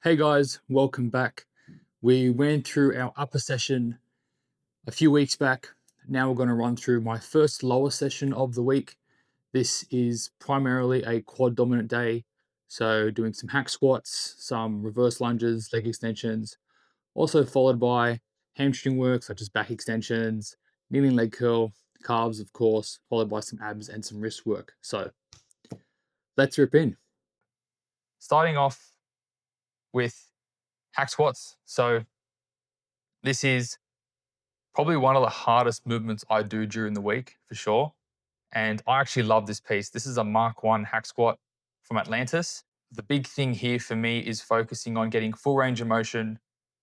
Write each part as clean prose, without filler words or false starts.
Hey guys, welcome back. We went through our upper session a few weeks back. Now we're going to run through my first lower session of the week. This is primarily a quad dominant day. So, doing some hack squats, some reverse lunges, leg extensions, also followed by hamstring work such as back extensions, kneeling leg curl, calves, of course, followed by some abs and some wrist work. So, let's rip in. Starting off with hack squats. So, this is probably one of the hardest movements I do during the week for sure. And I actually love this piece. This is a Mark 1 hack squat from Atlantis. The big thing here for me is focusing on getting full range of motion,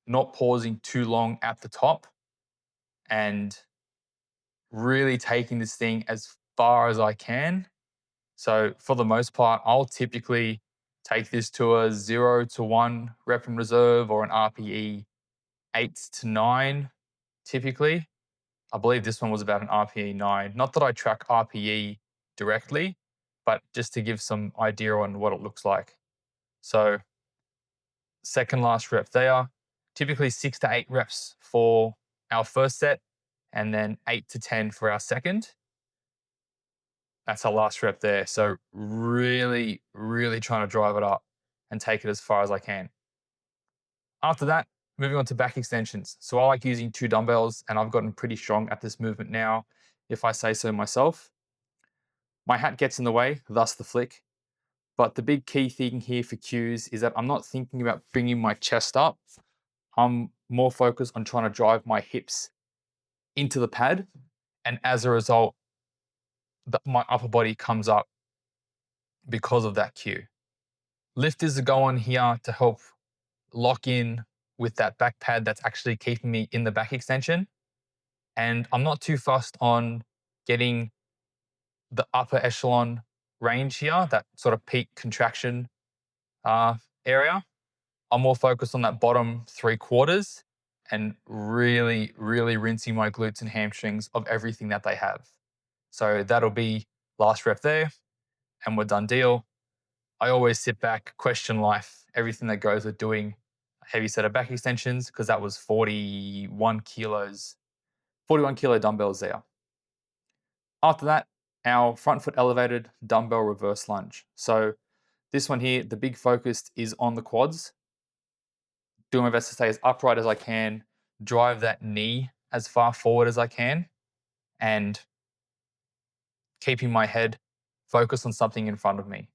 not pausing too long at the top, and really taking this thing as far as I can. So, for the most part, I'll typically take this to a 0 to 1 rep in reserve or an RPE 8 to 9 typically. I believe this one was about an RPE 9. Not that I track RPE directly, but just to give some idea on what it looks like. So, second last rep there, typically 6 to 8 reps for our first set, and then 8 to 10 for our second. That's our last rep there. So, really, really trying to drive it up and take it as far as I can. After that, moving on to back extensions. So, I like using 2 dumbbells, and I've gotten pretty strong at this movement now, if I say so myself. My hat gets in the way, thus the flick. But the big key thing here for cues is that I'm not thinking about bringing my chest up. I'm more focused on trying to drive my hips into the pad. And as a result, my upper body comes up because of that cue. Lifters are going here to help lock in with that back pad that's actually keeping me in the back extension. And I'm not too fussed on getting the upper echelon range here, that sort of peak contraction area. I'm more focused on that bottom 3/4 and really, really rinsing my glutes and hamstrings of everything that they have. So that'll be last rep there, and we're done deal. I always sit back, question life, everything that goes with doing a heavy set of back extensions, because that was 41 kilos, 41 kilo dumbbells there. After that, our front foot elevated dumbbell reverse lunge. So this one here, the big focus is on the quads. Doing my best to stay as upright as I can, drive that knee as far forward as I can, and keeping my head focused on something in front of me.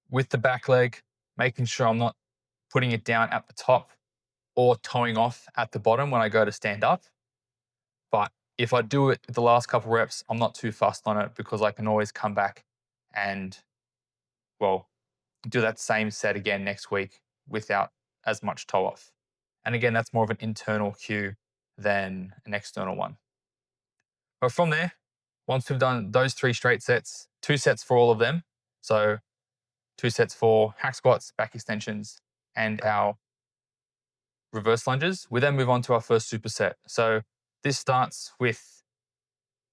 With the back leg, making sure I'm not putting it down at the top or toeing off at the bottom when I go to stand up. But if I do it the last couple reps, I'm not too fussed on it because I can always come back and, well, do that same set again next week without as much toe off. And again, that's more of an internal cue than an external one. But from there, once we've done those 3 straight sets, 2 sets for all of them, so 2 sets for hack squats, back extensions, and our reverse lunges, we then move on to our first superset. So this starts with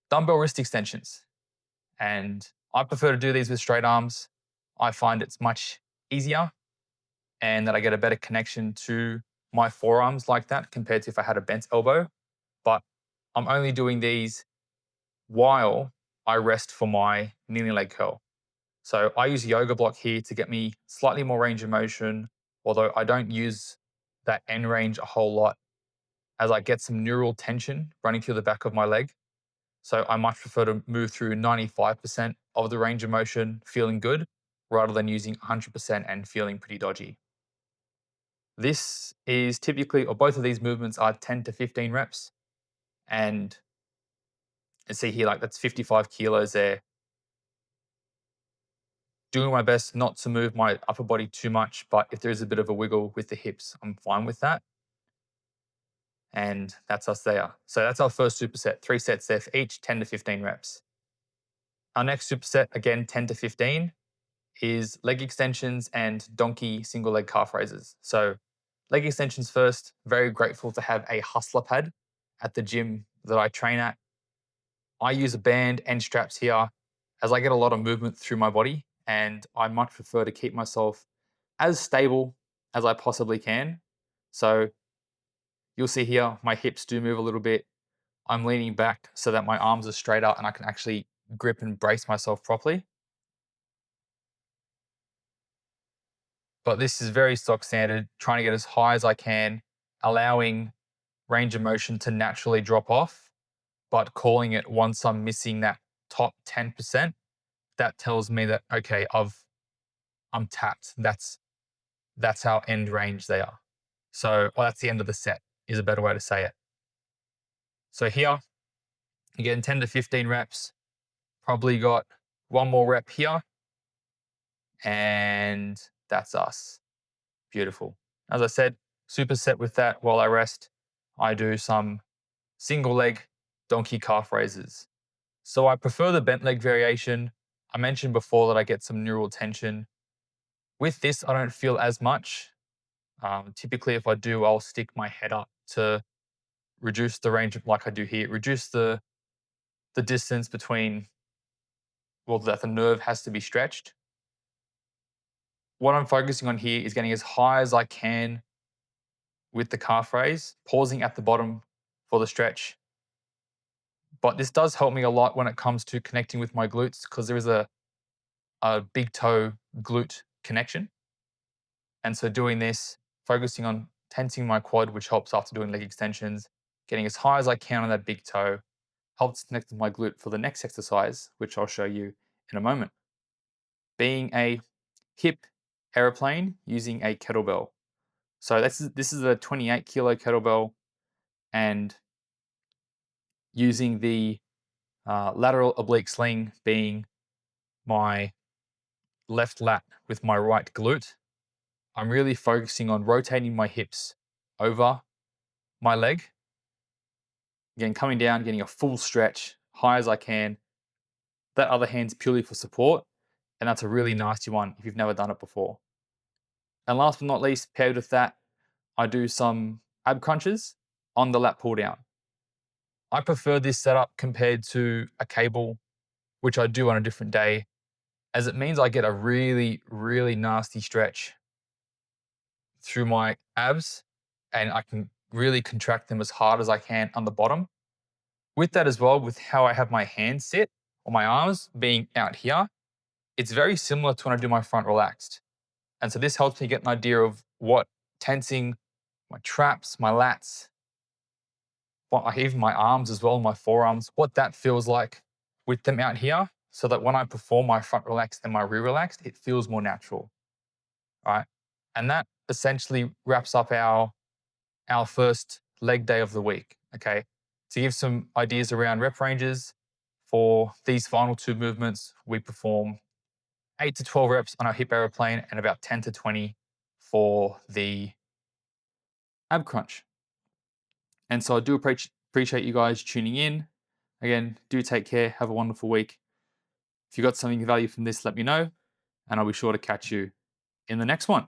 dumbbell wrist extensions. And I prefer to do these with straight arms. I find it's much easier and that I get a better connection to my forearms like that compared to if I had a bent elbow. But I'm only doing these while I rest for my kneeling leg curl. So I use yoga block here to get me slightly more range of motion, although I don't use that end range a whole lot as I get some neural tension running through the back of my leg. So I much prefer to move through 95% of the range of motion feeling good rather than using 100% and feeling pretty dodgy. This is typically, or both of these movements are 10 to 15 reps. And you see here, like that's 55 kilos there. Doing my best not to move my upper body too much, but if there is a bit of a wiggle with the hips, I'm fine with that. And that's us there. So that's our first superset, 3 sets there for each 10 to 15 reps. Our next superset, again, 10 to 15, is leg extensions and donkey single leg calf raises. So leg extensions first, very grateful to have a hustler pad at the gym that I train at. I use a band and straps here as I get a lot of movement through my body, and I much prefer to keep myself as stable as I possibly can. So you'll see here, my hips do move a little bit. I'm leaning back so that my arms are straight up and I can actually grip and brace myself properly. But this is very stock standard, trying to get as high as I can, allowing range of motion to naturally drop off, but calling it once I'm missing that top 10%, that tells me that, okay, I'm tapped. That's how end range they are. So, well, that's the end of the set is a better way to say it. So here, you're getting 10 to 15 reps, probably got one more rep here, and that's us. Beautiful. As I said, superset with that while I rest. I do some single leg donkey calf raises. So I prefer the bent leg variation. I mentioned before that I get some neural tension. With this, I don't feel as much. Typically, if I do, I'll stick my head up to reduce the range of, like I do here, reduce the distance between, well, that the nerve has to be stretched. What I'm focusing on here is getting as high as I can with the calf raise, pausing at the bottom for the stretch. But this does help me a lot when it comes to connecting with my glutes because there is a big toe glute connection. And so doing this, focusing on tensing my quad, which helps after doing leg extensions, getting as high as I can on that big toe, helps connect with my glute for the next exercise, which I'll show you in a moment. Being a hip aeroplane using a kettlebell. So this is a 28 kilo kettlebell, and using the lateral oblique sling being my left lat with my right glute, I'm really focusing on rotating my hips over my leg. Again, coming down, getting a full stretch, high as I can. That other hand's purely for support, and that's a really nasty one if you've never done it before. And last but not least, paired with that, I do some ab crunches on the lat pull down. I prefer this setup compared to a cable, which I do on a different day, as it means I get a really, really nasty stretch through my abs and I can really contract them as hard as I can on the bottom. With that as well, with how I have my hands sit or my arms being out here, it's very similar to when I do my front relaxed. And so this helps me get an idea of what tensing my traps, my lats, even my arms as well, my forearms, what that feels like with them out here, so that when I perform my front relaxed and my rear relaxed, it feels more natural, right? And that essentially wraps up our first leg day of the week, okay? To give some ideas around rep ranges, for these final two movements, we perform 8 to 12 reps on our hip aeroplane and about 10 to 20 for the ab crunch. And so I do appreciate you guys tuning in. Again, do take care. Have a wonderful week. If you got something of value from this, let me know, and I'll be sure to catch you in the next one.